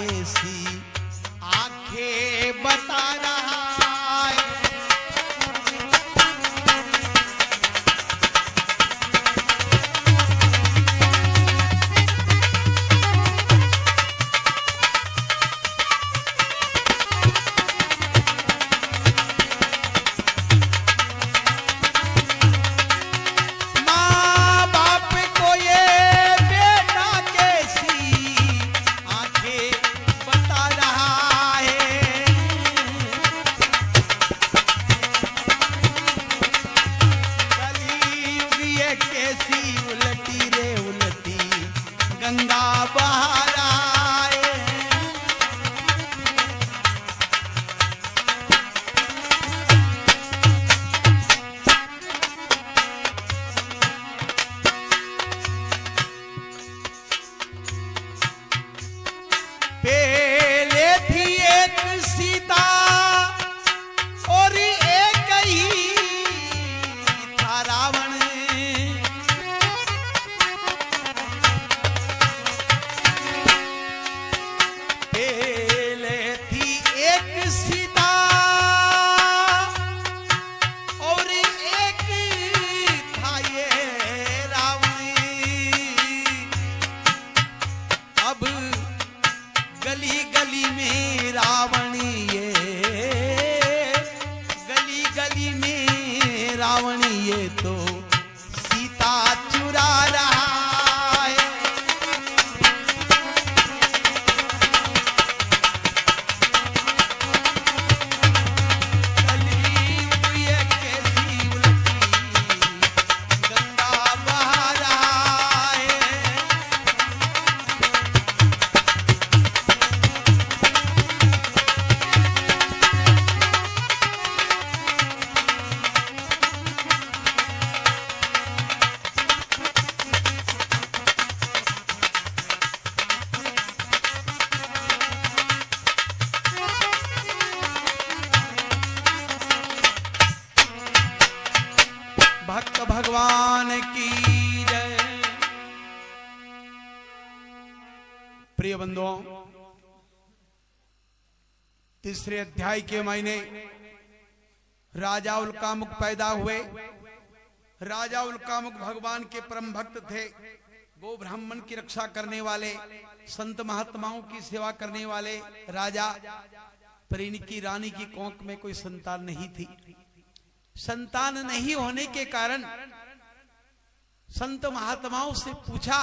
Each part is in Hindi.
कैसी आंखें बता रहा है। पहले थी एक सीता और एक ही था रावण। पहले थी एक सीता और एक था ये रावण। अब गली गली में रावण ये, गली गली में रावण ये तो सीता चुरा रहा है। गली ये कैसी उलटी गंगा बहा रहा है। भक्त भगवान की जय। प्रिय बंधुओं, तीसरे अध्याय के महीने राजा उल्कामुक पैदा हुए। राजा उल्कामुक भगवान के परम भक्त थे, गो ब्राह्मण की रक्षा करने वाले, संत महात्माओं की सेवा करने वाले राजा। पर इनकी रानी की कोंख में कोई संतान नहीं थी। संतान नहीं होने के कारण संत महात्माओं से पूछा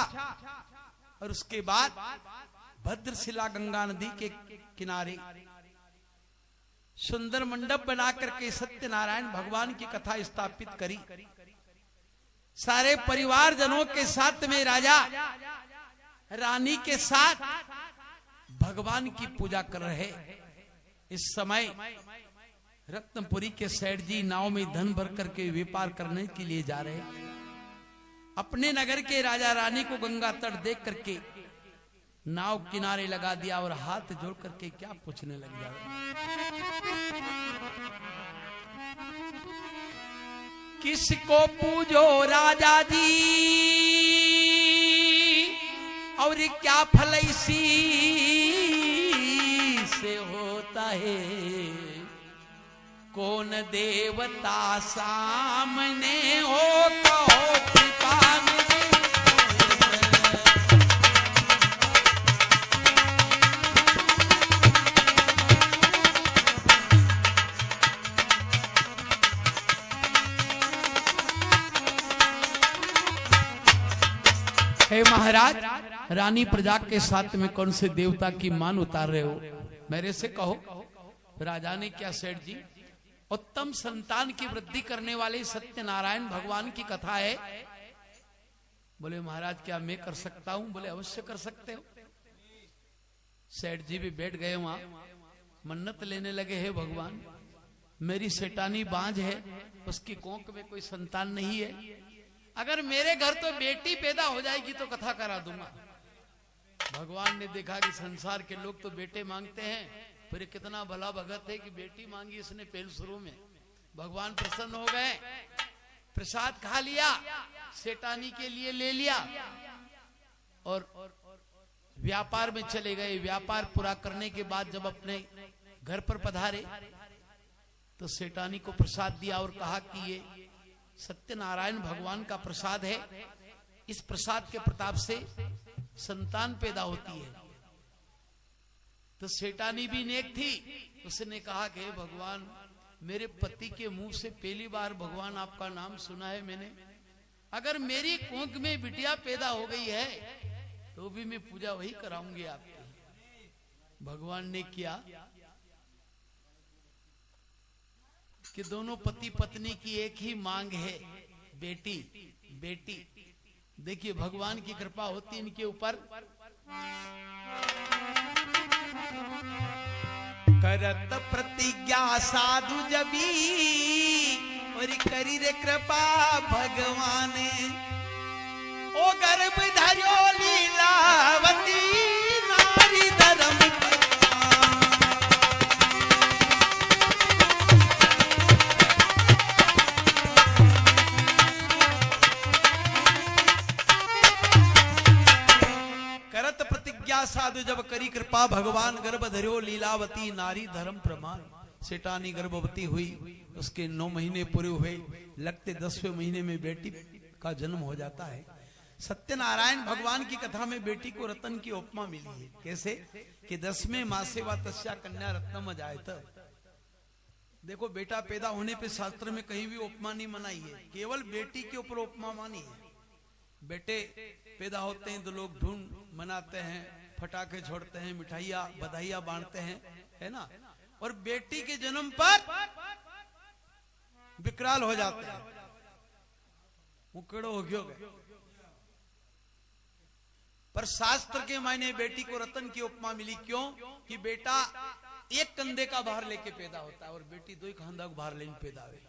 और उसके बाद भद्रशिला गंगा नदी के किनारे सुंदर मंडप बना करके सत्यनारायण भगवान की कथा स्थापित करी। सारे परिवार जनों के साथ में राजा रानी के साथ भगवान की पूजा कर रहे। इस समय रत्नपुरी के सेठ जी नाव में धन भर करके व्यापार करने के लिए जा रहे। अपने नगर के राजा रानी को गंगा तट देख करके नाव किनारे लगा दिया और हाथ जोड़ करके क्या पूछने लग जाए, किसको पूजो राजा जी और क्या फल इसी से होता है। कौन देवता सामने हो तो कृपा हे महाराज, रानी प्रजा के साथ में कौन से देवता की मान उतार रहे हो, मेरे से कहो। राजा ने क्या सेठ जी, उत्तम संतान की वृद्धि करने वाले सत्यनारायण भगवान की कथा है। बोले महाराज क्या मैं कर सकता हूं? बोले अवश्य कर सकते हो। सेठ जी भी बैठ गए वहां, मन्नत लेने लगे। है भगवान, मेरी सेठानी बांझ है, उसकी कोंख में कोई संतान नहीं है। अगर मेरे घर तो बेटी पैदा हो जाएगी तो कथा करा दूंगा। भगवान ने देखा कि संसार के लोग तो बेटे मांगते हैं, फिर कितना भला भगत है कि बेटी मांगी इसने पहले शुरू में। भगवान प्रसन्न हो गए, प्रसाद खा लिया, सेठानी के लिए ले लिया और व्यापार में चले गए। व्यापार पूरा करने के बाद जब अपने घर पर पधारे तो सेठानी को प्रसाद दिया और कहा कि ये सत्यनारायण भगवान का प्रसाद है, इस प्रसाद के प्रताप से संतान पैदा होती है। तो सेठानी भी नेक थी, उसने कहा कि भगवान, मेरे पति के मुंह से पहली बार भगवान आपका नाम सुना है मैंने, अगर मेरी कोंख में बिटिया पैदा हो गई है तो भी मैं पूजा वही कराऊंगी आपकी। भगवान ने किया कि दोनों पति पत्नी की एक ही मांग है, बेटी बेटी। देखिए भगवान की कृपा होती इनके ऊपर। करत प्रतिज्ञा साधु जबी और करी रे कृपा भगवान, ओ गर्भ धर्यो लीलावती नारी धर्म। करत प्रतिज्ञा साधु जब करी कृपा भगवान, गर्भ धर्यो लीलावती नारी धर्म प्रमाण। सेठानी गर्भवती हुई, उसके 9 महीने पूरे हुए, लगते 10वें महीने में बेटी का जन्म हो जाता है। सत्यनारायण भगवान की कथा में बेटी को रतन की उपमा मिली है। कैसे कि 10वें मासे व तस्या कन्या रत्नम अजायत। देखो बेटा पैदा होने पे शास्त्र में कहीं भी उपमा नहीं मनाई है, केवल बेटी के ऊपर उपमा मानी है। बेटे पैदा होते हैं तो लोग ढूंढ मनाते हैं, फटाके छोड़ते हैं, मिठाइयाँ बधाइयाँ बांटते हैं, है ना। और बेटी के जन्म पर विकराल हो जाते हैं, मुकड़ो हो गए। पर शास्त्र के मायने बेटी को रतन की उपमा मिली। क्यों कि बेटा एक कंधे का भार लेके पैदा होता है और बेटी 2 कंधा का भार लेने पैदा हुई।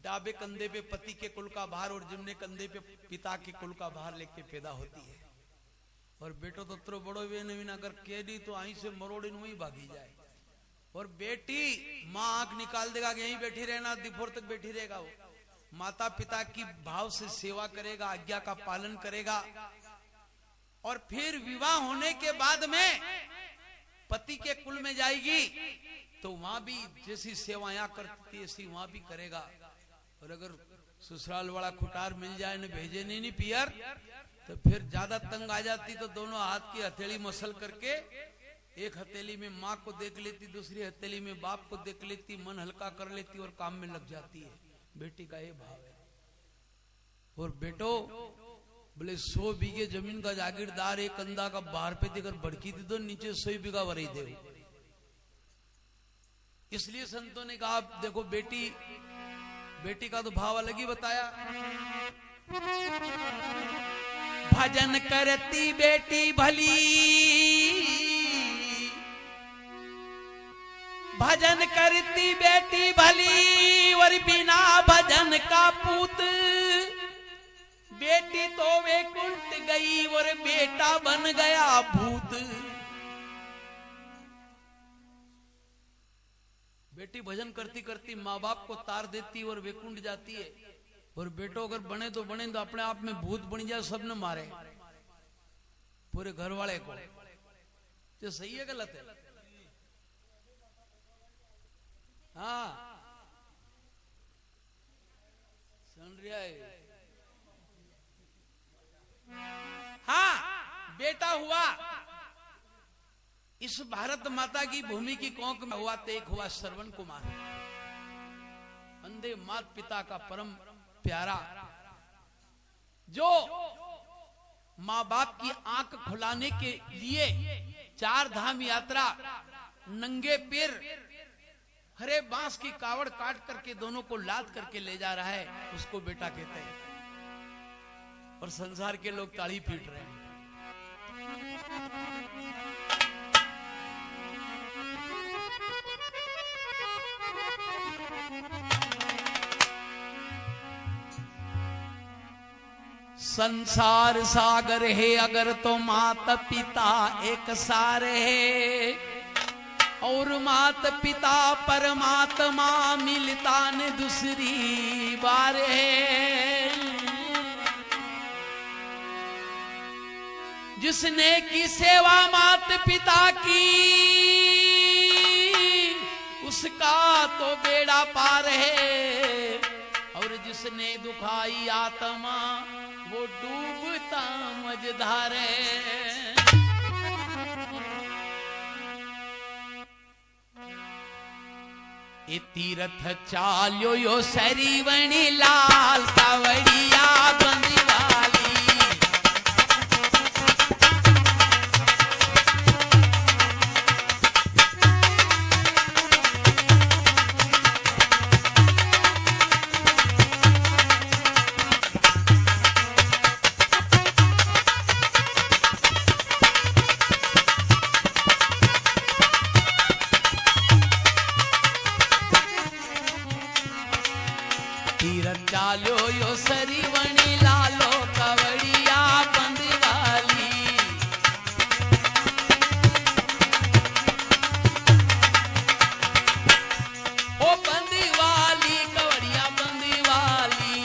डाबे कंधे पे पति के कुल का भार और जिम्ने कंधे पे पिता के कुल का भार लेके पैदा होती है। और बेटो तो त्रो बड़ो वे नवीन अगर कह दी तो आई से मरोड़ी वही भागी जाए। और बेटी माँ आंख निकाल देगा कि यहीं बैठी रहना, दोपहर तक बैठी रहेगा। वो माता पिता की भाव से सेवा करेगा, आज्ञा का पालन करेगा। और फिर विवाह होने के बाद में पति के कुल में जाएगी तो वहां भी जैसी सेवा यहाँ करती थी ऐसी वहां भी करेगा। और अगर ससुराल वाला खुटार मिल जाए न भेजे नहीं पियर तो फिर ज्यादा तंग आ जाती तो दोनों हाथ की हथेली मसल करके एक हथेली में माँ को देख लेती, दूसरी हथेली में बाप को देख लेती, मन हल्का कर लेती और काम में लग जाती है। बेटी का ये भाव है। और बेटो बोले 100 बीघे जमीन का जागीरदार, एक कंधा का बाहर पे देकर बड़की थी तो नीचे 100 बीघा वरी दे। इसलिए संतों ने कहा देखो बेटी का तो भाव अलग ही बताया। भजन करती बेटी भली, भजन करती बेटी भली और बिना भजन का पूत। बेटी तो वैकुंठ गई और बेटा बन गया भूत। बेटी भजन करती करती माँ बाप को तार देती और वैकुंठ जाती है। और बेटो अगर बने तो अपने आप में भूत बन जाए, सब न मारे पूरे घर वाले को। तो सही है गलत है? हाँ सुन रहा है। हाँ बेटा हुआ इस भारत माता की भूमि की कोंक में हुआ तो एक हुआ श्रवण कुमार, अंधे मात पिता का परम प्यारा, जो माँ बाप की आंख खुलाने के लिए 4 धाम यात्रा नंगे पैर हरे बांस की कावड़ काट करके दोनों को लाद करके ले जा रहा है, उसको बेटा कहते हैं। और संसार के लोग ताली पीट रहे हैं। संसार सागर है अगर तो माता पिता एक सार है, और माता पिता परमात्मा मिलता न दूसरी बार है। जिसने की सेवा मात पिता की, उसका तो बेड़ा पार है। और जिसने दुखाई आत्मा, वो डूबता मझधार है। ये तीर्थ चाल्यो यो सरीवणी लाल, कावड़िया बंदीवाली। तीरथ चालो यो सरीवणी लालो, कवड़िया बंदीवाली। ओ बंदीवाली, कवड़िया बंदीवाली।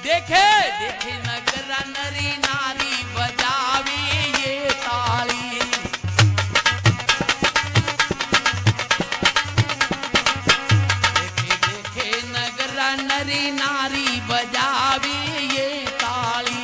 देखे देखे नगर नरी नारी, बजावे ये ताली। नरी नारी बजावे ये ताली।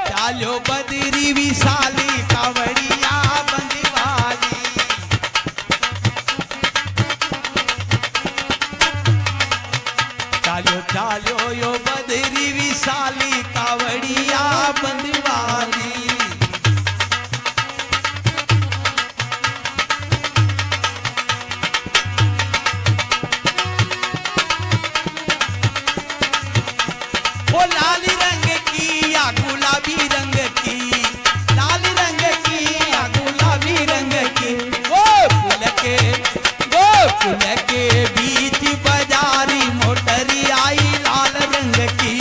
चालो बदरी विशाली, कावड़िया बंदीवाली। चालो चालो यो बदरी विशाली, कावड़िया बंदीवाली। वो लाली रंग की या गुलाबी रंग की, लाल रंग की या गुलाबी रंग की। वो फूल के बीच बाजारी, मोटरी आई लाल रंग की।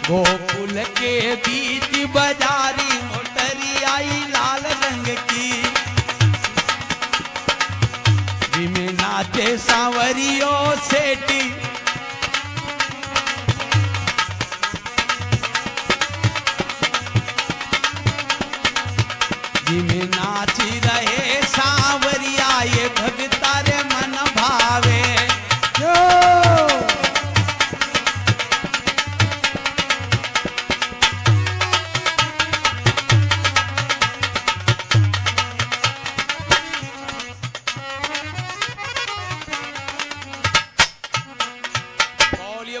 वो फूल के बीच बाजारी, मोटरी आई लाल रंग की। जिमे नाचे सांवरियो सेठी, जिमे नाची रहे सांवरिया, ये भगता रे मन भावे।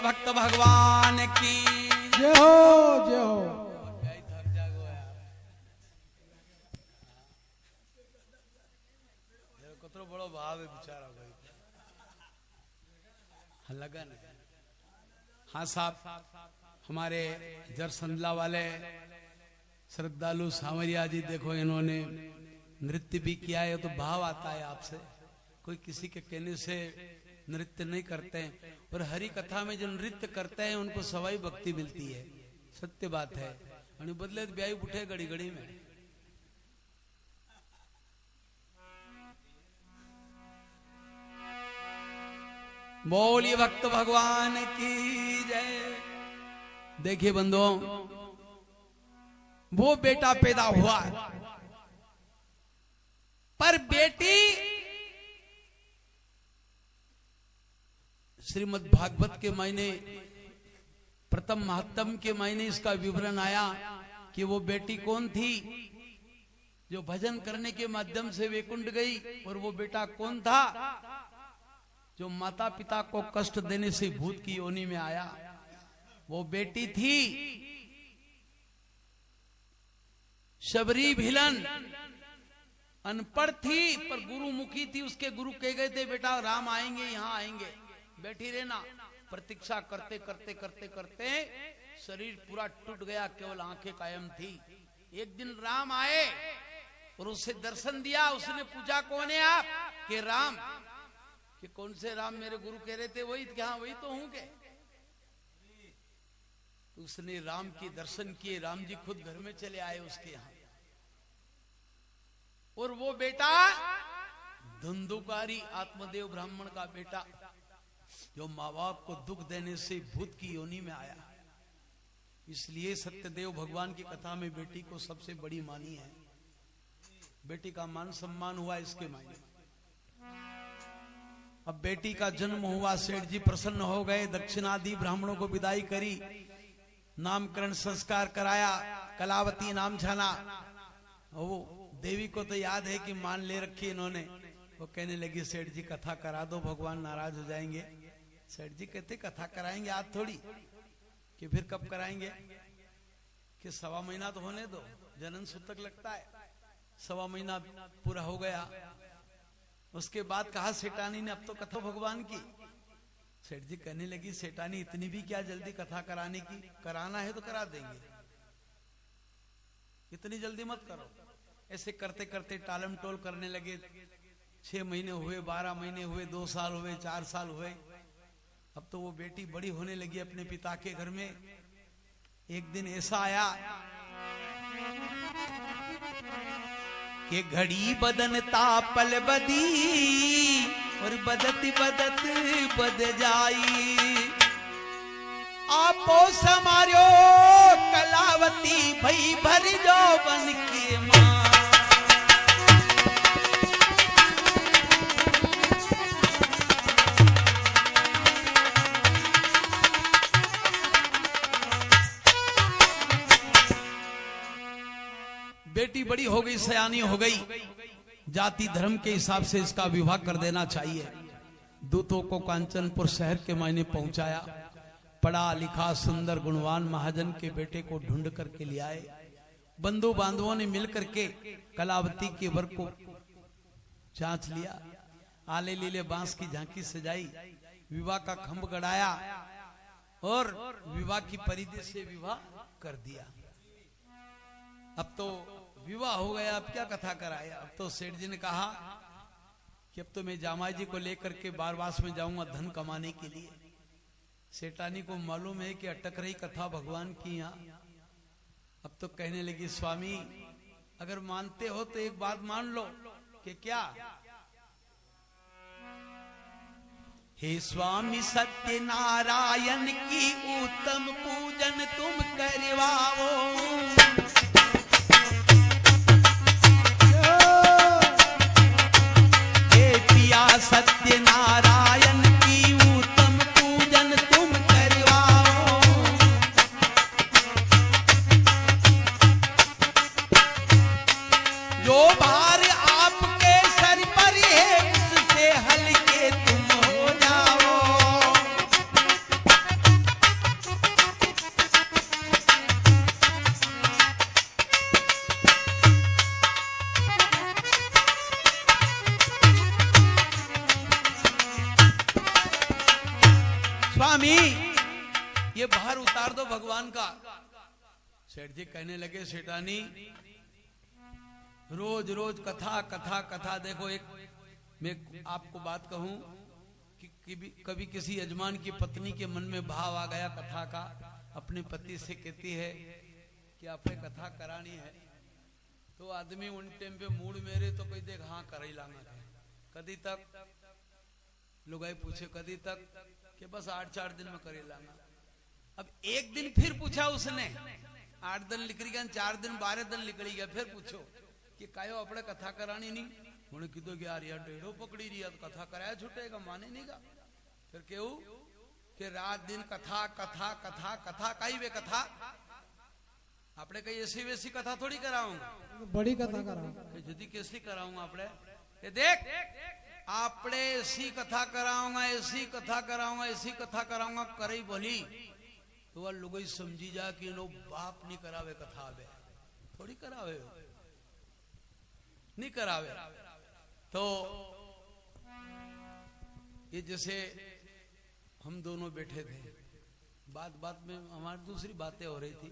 भक्त भगवान की जय हो जय हो। कतरो बड़ो भाव है बेचारा भाई, लगन है। हाँ साहब, हमारे जरसंदला वाले श्रद्धालु सांवरिया जी, देखो इन्होंने नृत्य भी किया है, तो भाव आता है आपसे। कोई किसी के कहने से नृत्य नहीं करते हैं, पर हरि कथा में जो नृत्य करते हैं उनको सवाई भक्ति मिलती है, सत्य बात है। और बदले ब्याही उठे घड़ी घड़ी में। बोलिए भक्त भगवान की जय। देखिए बंधुओं, वो बेटा पैदा हुआ, पर बेटी श्रीमद् भागवत के महीने प्रथम महात्म के महीने इसका विवरण आया कि वो बेटी कौन थी जो भजन करने के माध्यम से वैकुंठ गई, और वो बेटा कौन था जो माता पिता को कष्ट देने से भूत की योनि में आया। वो बेटी थी शबरी भिलन, अनपढ़ थी पर गुरुमुखी थी। उसके गुरु कह गए थे बेटा राम आएंगे, यहां आएंगे, बैठी रहना। प्रतीक्षा करते करते करते करते शरीर पूरा टूट गया, केवल आंखें कायम थी। एक दिन राम आए और उसे दर्शन दिया। उसने पूछा कौन है आप? कि राम। कि कौन से राम? मेरे गुरु कह रहे थे वही। क्या वही तो हूं के? उसने राम के दर्शन किए। राम जी खुद घर में चले आए उसके यहां, और वो बेटा धुंधुकारी आत्मदेव ब्राह्मण का बेटा, जो माँ बाप को दुख देने से भूत की योनि में आया। इसलिए सत्यदेव भगवान की कथा में बेटी को सबसे बड़ी मानी है। बेटी का मान सम्मान हुआ इसके मायने। अब बेटी का जन्म हुआ, सेठ जी प्रसन्न हो गए, दक्षिणादि ब्राह्मणों को विदाई करी, नामकरण संस्कार कराया, कलावती नाम छाना। वो देवी को तो याद है कि मान ले रखी इन्होंने। वो कहने लगी सेठ जी कथा करा दो, भगवान नाराज हो जाएंगे। सेठ जी कहते कथा कराएंगे आज थोड़ी, कि फिर कब कराएंगे? कि 1.25 महीना तो होने दो, जनन सूतक लगता है। 1.25 महीना पूरा हो गया। उसके बाद कहा सेठानी ने अब तो कथा भगवान की। सेठ जी कहने लगी सेठानी इतनी भी क्या जल्दी कथा कराने की? कराना है तो करा देंगे, इतनी जल्दी मत करो। ऐसे करते करते टालम टोल करने लगे। 6 महीने हुए, 12 महीने हुए, 2 साल हुए, 4 साल हुए। अब तो वो बेटी बड़ी होने लगी अपने पिता के घर में। एक दिन ऐसा आया कि घड़ी बदनता पल बदी, और बदत बदत बद जाई। आपो समारो कलावती भई भर जो बन के मां। बेटी बड़ी हो गई, सयानी हो गई। जाति धर्म के हिसाब से इसका विवाह कर देना चाहिए। दूतों को कांचनपुर शहर के मायने पहुंचाया। पढ़ा लिखा सुंदर गुणवान महाजन के बेटे को ढूंढ करके ले आए। बंधु बांधवों ने मिलकर के कलावती के वर को जांच लिया। आले लीले बांस की झांकी सजाई, विवाह का खंभ गड़ाया और विवाह की परिधि से विवाह कर दिया। अब तो विवाह हो गया, अब क्या कथा कराया? अब तो सेठ जी ने कहा कि अब तो मैं जामाई जी को लेकर के बारवास में जाऊंगा धन कमाने के लिए। सेठानी को मालूम है कि अटक रही कथा भगवान की यहाँ। अब तो कहने लगी स्वामी अगर मानते हो तो एक बात मान लो। कि क्या? हे स्वामी सत्य नारायण की उत्तम पूजन तुम करवाओ। सत्य नारायण की उत्तम पूजन तुम करवाओ। जो भार आपके सर पर है उससे हल्के तुम हो जाओ। स्वामी ये भार उतार दो भगवान का। सेठ जी कहने लगे, सेठानी रोज रोज कथा कथा कथा। देखो एक मैं आपको बात कहूं कि कभी किसी यजमान की पत्नी के मन में भाव आ गया कथा का, अपने पति से कहती है कि आपने कथा करानी है, तो आदमी उन टाइम पे मूड मेरे तो कोई देख हाँ कर ही लांगा। कदी तक लुगाई पूछे, कदी तक कि बस 8-4 दिन में कर ही लांगा। अब एक दिन फिर पूछा उसने, 8 दिन निकल गया, 4 दिन 12 दिन निकल गया, फिर पूछो कि कायो अपने कथा करानी नहीं। उन्हें कीधो कि यार डेढ़ो पकड़ी रही है, कथा कराया छूटेगा, माने नहीं गा। फिर क्यों कि रात दिन कथा कथा कथा कथा कही वे कथा। आपने कही ऐसी वैसी कथा थोड़ी कराऊंगा, बड़ी कथा कराऊंगा। जदी कैसी कराऊंगा आपने, देख आपने ऐसी कथा कराऊंगा, ऐसी कथा कराऊंगा, ऐसी कथा कराऊंगा, करई बोली तो वह लोग समझी जा कि नो बाप नहीं करावे कथा, बे थोड़ी करावे, नहीं करावे। तो ये जैसे हम दोनों बैठे थे, बात बात में हमारी दूसरी बातें हो रही थी,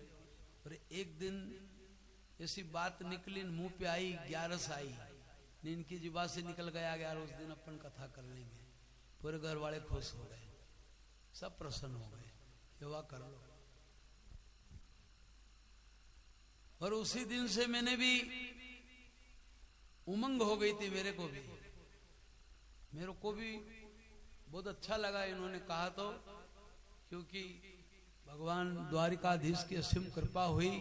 और एक दिन ऐसी बात निकली, मुंह पे आई, 11 आई, इनकी जीवा से निकल गया, यार उस दिन अपन कथा कर लेंगे। पूरे घर वाले खुश हो गए, सब प्रसन्न हो गए, सेवा कर लो। और उसी दिन से मैंने भी उमंग हो गई थी, मेरे को भी बहुत अच्छा लगा इन्होंने कहा तो, क्योंकि भगवान द्वारिकाधीश की असीम कृपा हुई,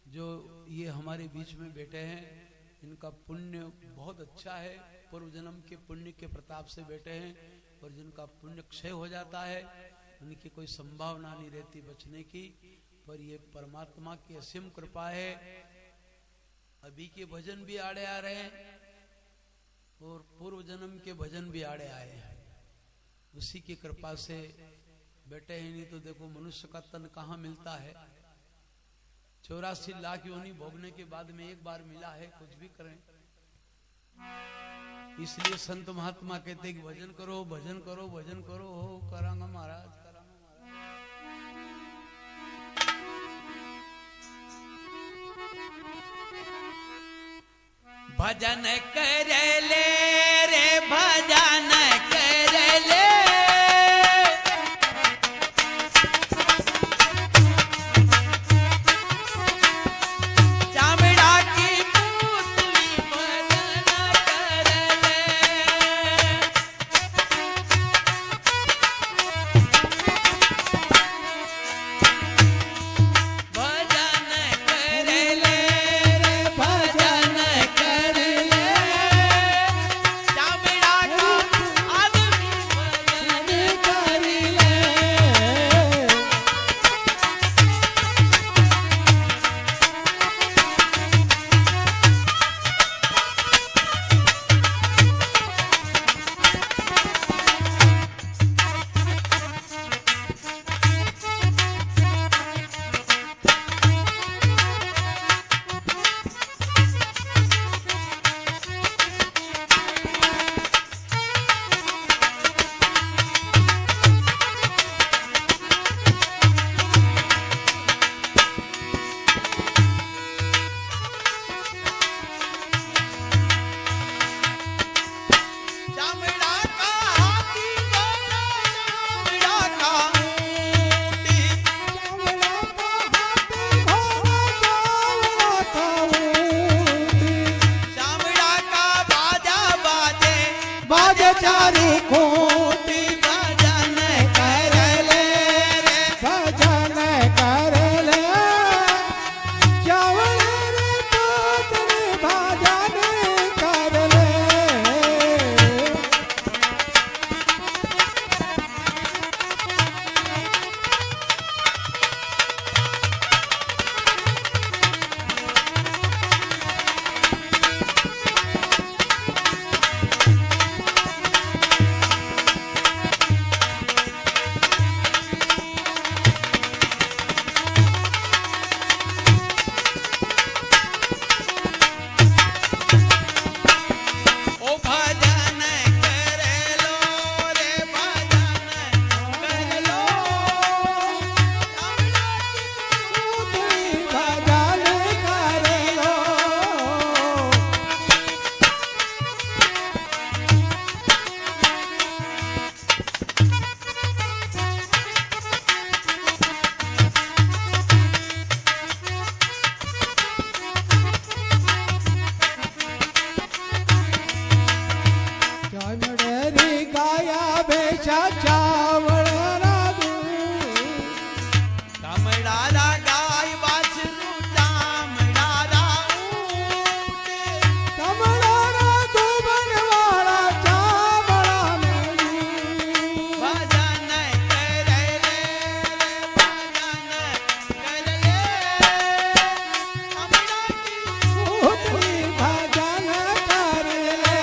जो ये हमारे बीच में बैठे हैं, इनका पुण्य बहुत अच्छा है, पूर्व जन्म के पुण्य के प्रताप से बैठे हैं, और जिनका पुण्य क्षय हो जाता है उनकी कोई संभावना नहीं रहती बचने की, पर ये परमात्मा की असीम कृपा है। अभी के भजन भी आड़े आ रहे हैं और पूर्व जन्म के भजन भी आड़े आए हैं, उसी की कृपा से बैठे हैं। नहीं तो देखो मनुष्य का तन कहाँ मिलता है, 84 लाख योनि भोगने के बाद में एक बार मिला है, कुछ भी करें। इसलिए संत महात्मा कहते कि भजन करो भजन करो भजन करो, हो करांगा महाराज, करांगा महाराज। भजन कर ले रे भजन कर ले, बेचा चावल ना दूध चामड़ा गाय बाछरू चामड़ा ऊंट कमला दूबन वाला चावड़ा में भजन कर ले भजन कर ले चामड़ा की उतरी भजन कर ले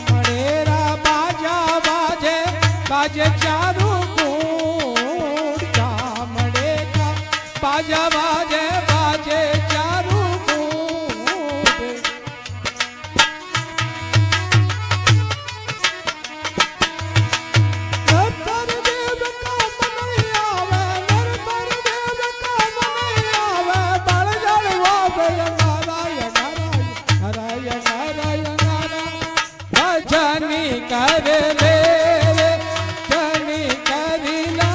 मड़ेरा बाजा बाजे बाजे चारू कूट चामड़े का बाजा बाजे बाजे चारू कूट नरतर देव का मन नहीं आवे नरतर देव का मन नहीं आवे बल जल वो नारायण नारायण नारायण नारायण भजनी कर ले जनी कर ला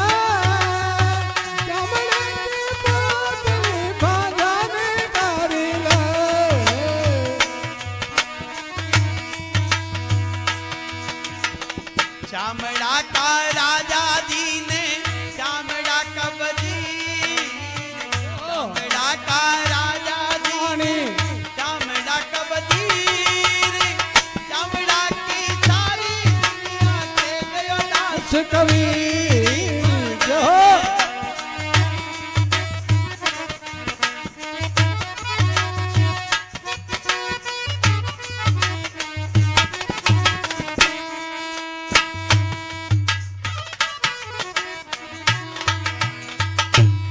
कमले की पोतली भजन कर ले चामड़ा का राजा जी ने चामड़ा का वजीर चामड़ा का राजा जी रानी चामड़ा का वजीर चामड़ा की सारी दुनिया के गयो नाश कवि जो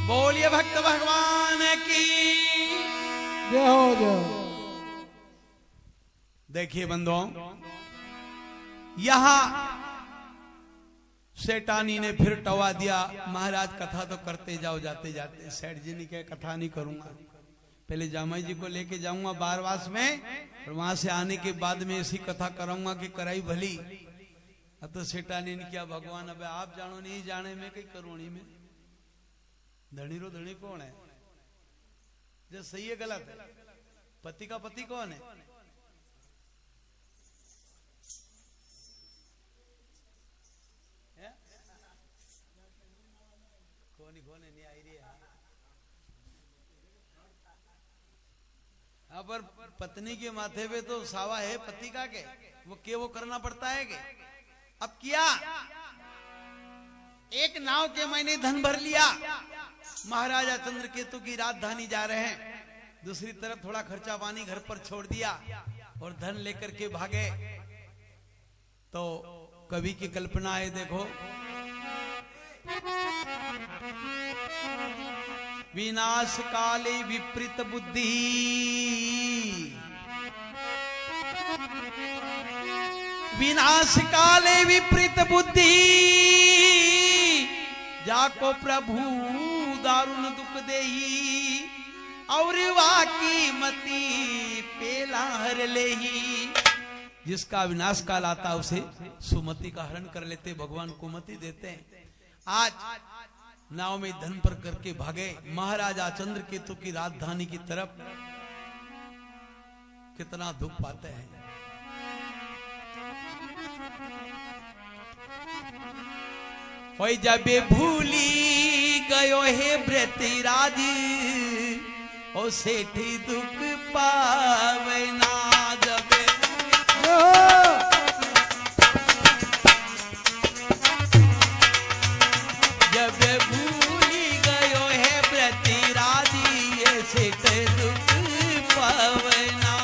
बोलिए भक्त भगवान की। जय हो जय हो। देखिए बंधुओं यहां सेठानी ने फिर टवा दिया महाराज कथा तो करते जाओ जाते जाते सेठ जी ने क्या कथा नहीं करूंगा पहले जामाई जी को लेके जाऊंगा बारवास में और वहां से आने के बाद में ऐसी कथा कराऊंगा कि कराई भली। अब तो सेठानी ने क्या भगवान अब आप जानो नहीं जाने में कई करोड़ी में धनी रो धनी कौन है जो सही है गलत है पति का पति कौन है कोने नहीं आई रही है हाँ पर पत्नी के माथे पे तो सावा है पति का के वो करना पड़ता है के अब किया एक नाव के मैंने धन भर लिया महाराजा चंद्रकेतु की राजधानी जा रहे हैं दूसरी तरफ थोड़ा खर्चा पानी घर पर छोड़ दिया और धन लेकर के भागे तो कवि की कल्पना है देखो विनाश काले विपरीत बुद्धि विनाश काले विपरीत बुद्धि जाको प्रभु दारुण दुख देही और वाकी मती पेला हर लेही जिसका विनाश काल आता उसे सुमति का हरण कर लेते भगवान को मति देते हैं। आज नाव में धन पर करके भागे महाराजा चंद्रकेतु की राजधानी की तरफ कितना दुख पाते हैं। होई जबे भूली गयो हे ब्रतिराज ओ सेठी दुख पावना जबे जबे भूली गयो हे ब्रतिराज ये सेठ दुख पावना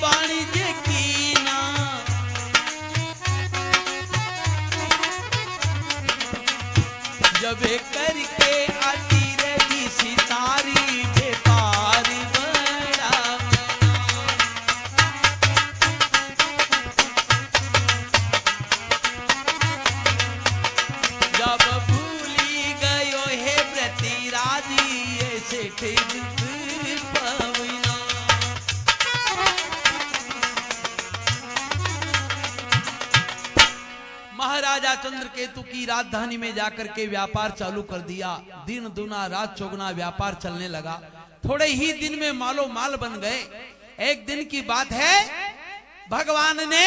वाणिज्य की ना सबे करके आती रही सितारी व्यापारी बड़ा। जब भूली गयो है व्रती राजी ऐसे ठीक पवना। महाराजा चंद्रकेतु की राजधानी में जाकर के व्यापार चालू कर दिया। दिन दुना रात चौगुना व्यापार चलने लगा। थोड़े ही दिन में मालो माल बन गए। एक दिन की बात है, भगवान ने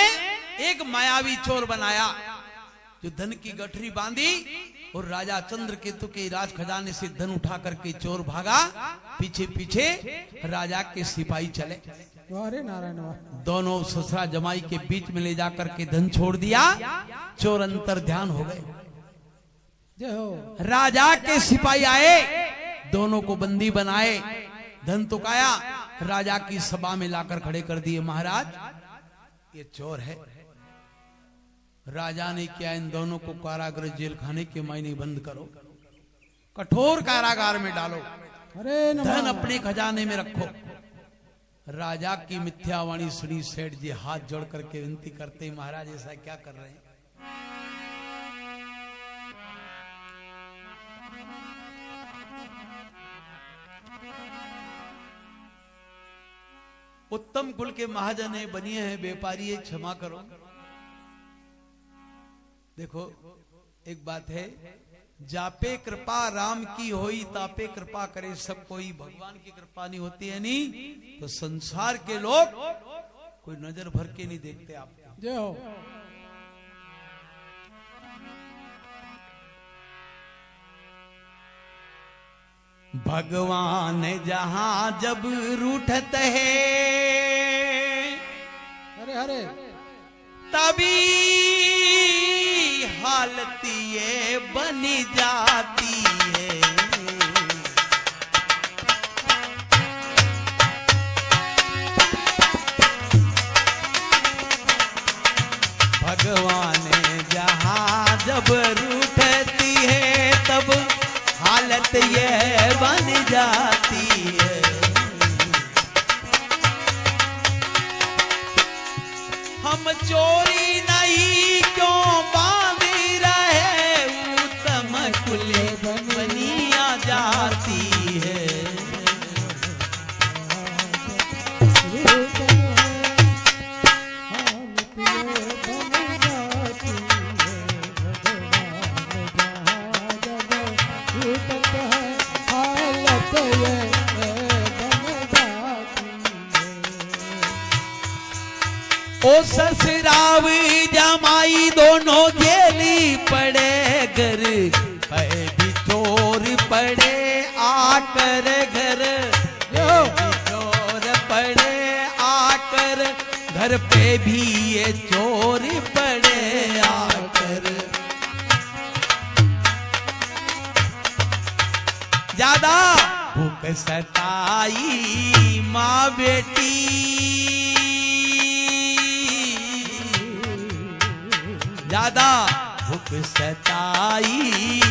एक मायावी चोर बनाया जो धन की गठरी बांधी और राजा चंद्रकेतु के राज खजाने से धन उठा करके चोर भागा। पीछे पीछे राजा के सिपाही चले। अरे नारायण वाह। दोनों ससुरा जमाई के बीच में ले जाकर के धन छोड़ दिया। चोर अंतर ध्यान हो गए। जय हो। राजा के सिपाही आए, दोनों को बंदी बनाए, धन तुकाया, राजा की सभा में लाकर खड़े कर दिए। महाराज ये चोर है। राजा ने क्या, इन दोनों को कारागृह जेल खाने के मायने बंद करो, कठोर कारागार में डालो, अरे धन अपने खजाने में रखो। राजा की मिथ्यावाणी सुनी सेठ जी हाथ जोड़ करके विनती करते, महाराज ऐसा क्या कर रहे हैं? उत्तम कुल के महाजन है, बनिए हैं, व्यापारी है, क्षमा करो। देखो एक बात है, जापे कृपा राम की होई तापे कृपा करे सब कोई। भगवान की कृपा नहीं होती है नहीं तो संसार के लोग कोई नजर भर के नहीं देखते आपको। जय हो। भगवान जहां जब रूठत है अरे अरे तभी हालत ये बनी जाती है। भगवान जहां जब रूठती है तब हालत ये बन जाती है। हम चोरी नहीं क्यों बांधी रहे, उत्तम कुल बनिया जाती है। ओ ससुराव जमाई दोनों जेली पड़े, घर पे भी चोर पड़े आकर, घर भी चोर पड़े आकर, घर पे भी ये चोर पड़े आकर। ज्यादा भूख सताई माँ बेटी, ज्यादा भूख सताई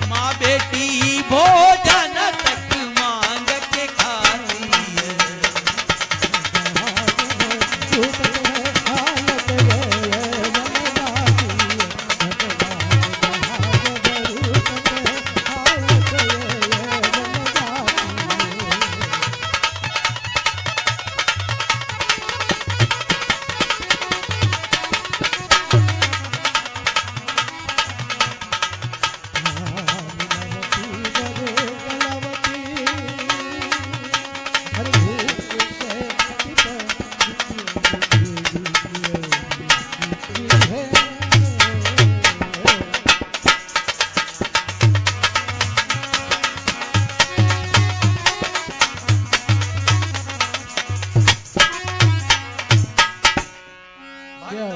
माँ बेटी, भोजन तक मांग के खाती है।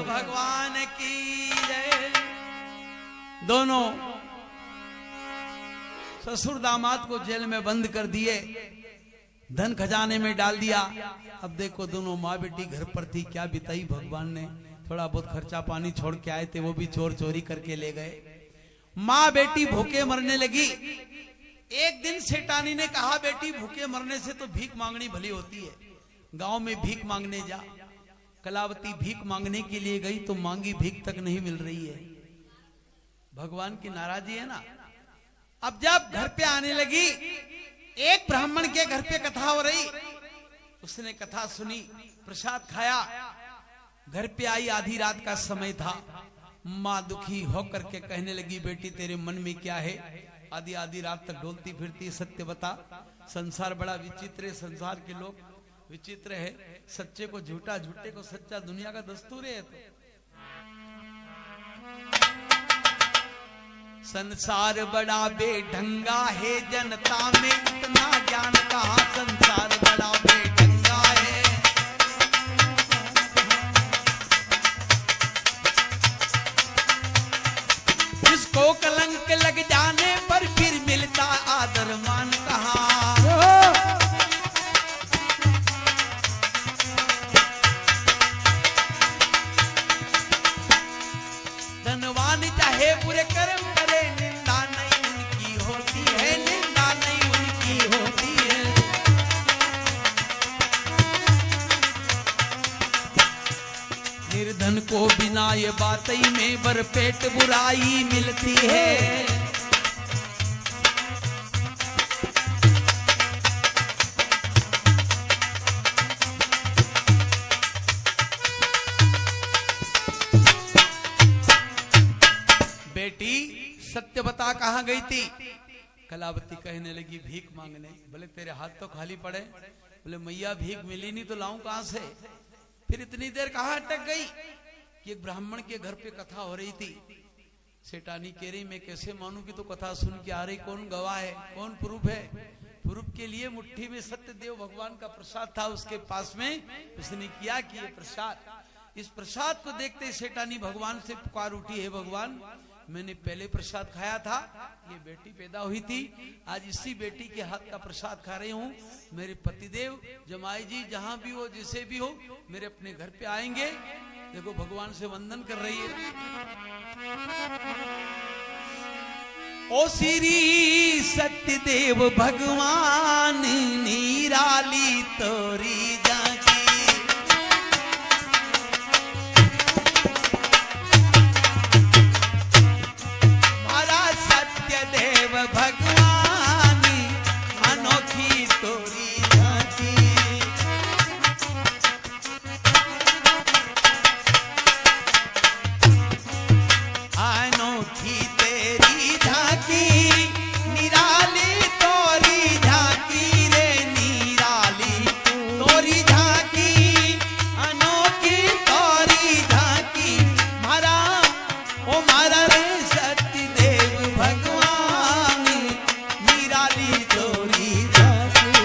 भगवान की जय। दोनों ससुर दामाद को जेल में बंद कर दिए, धन खजाने में डाल दिया। अब देखो दोनों माँ बेटी घर पर थी, क्या बिताई भगवान ने। थोड़ा बहुत खर्चा पानी छोड़ के आए थे, वो भी चोर चोरी करके ले गए। माँ बेटी भूखे मरने लगी। एक दिन सेठानी ने कहा, बेटी भूखे मरने से तो भीख मांगनी भली होती है, गांव में भीख मांगने जा। कलावती भीख मांगने के लिए गई तो मांगी भीख तक नहीं मिल रही है। भगवान की नाराजगी है ना। अब जब घर पे आने लगी, एक ब्राह्मण के घर पे कथा हो रही, उसने कथा सुनी, प्रसाद खाया, घर पे आई, आधी रात का समय था। माँ दुखी होकर के कहने लगी, बेटी तेरे मन में क्या है, आधी आधी रात तक डोलती फिरती, सत्य बता। संसार बड़ा विचित्र है, संसार के लोग विचित्र है, सच्चे को झूठा, झूठे को सच्चा, दुनिया का दस्तूर है। तो संसार बड़ा बेढंगा है, जनता में इतना ज्ञान कहाँ, संसार बड़ा बेढंगा है। जिसको कलंक लग जाने पर फिर मिलता आदर मान कहाँ। धनवान चाहे बुरे कर्म करे, निंदा नहीं उनकी होती है, निंदा नहीं उनकी होती है। निर्धन को बिना ये बातई में भरपेट बुराई मिलती है। बेटी सत्य बता, कहां गई थी? कलावती कहने लगी, भीख मांगने। बोले तेरे हाथ तो खाली पड़े। बोले मैया भीख मिली नहीं तो लाऊं कहां से। फिर इतनी देर कहां अटक गई कि एक ब्राह्मण के घर पे कथा हो रही थी। सेठानी कह रही, मैं कैसे मानूं कि तो कथा सुन के आ रही, कौन गवाह है, कौन प्रूफ है। प्रूफ के लिए मुट्ठी में सत्यदेव भगवान का प्रसाद था, उसके पास में उसने किया कि ये प्रसाद, इस प्रसाद को देखते सेठानी भगवान से पुकार उठी, है भगवान मैंने पहले प्रसाद खाया था, ये बेटी पैदा हुई थी, आज इसी बेटी के हाथ का प्रसाद खा रही हूँ। मेरे पतिदेव जमाई जी जहां भी हो, जिसे भी हो, मेरे अपने घर पे आएंगे। देखो भगवान से वंदन कर रही है। ओ श्री सत्यदेव भगवान निराली तोरी जाकी, भगवान अनोखी तोरी झांकी। अनोखी तेरी झांकी, निराली तोरी झांकी रे, निराली तोरी झांकी, अनोखी तोरी झांकी। मारा ओ मारा रे सत्यदेव भगवान निराली तोरी झांकी।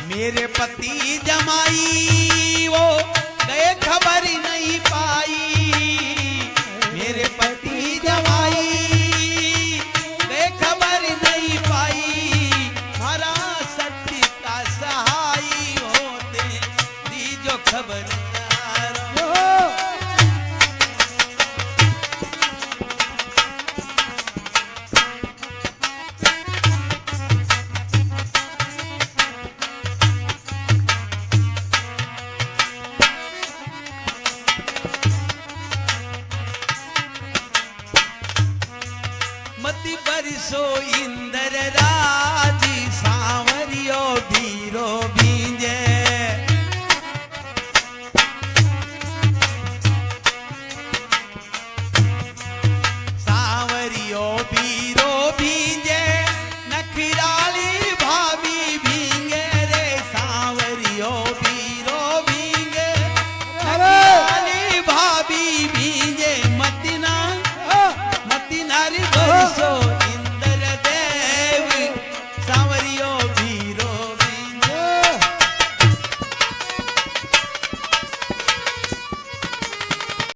मेरे पति जमाई वो गए खबर नहीं पाई, मेरे पति जमाई गए खबर नहीं पाई। हरा सत्य का सहाई होते दीजो खबर। मति बरसो इंद्र रा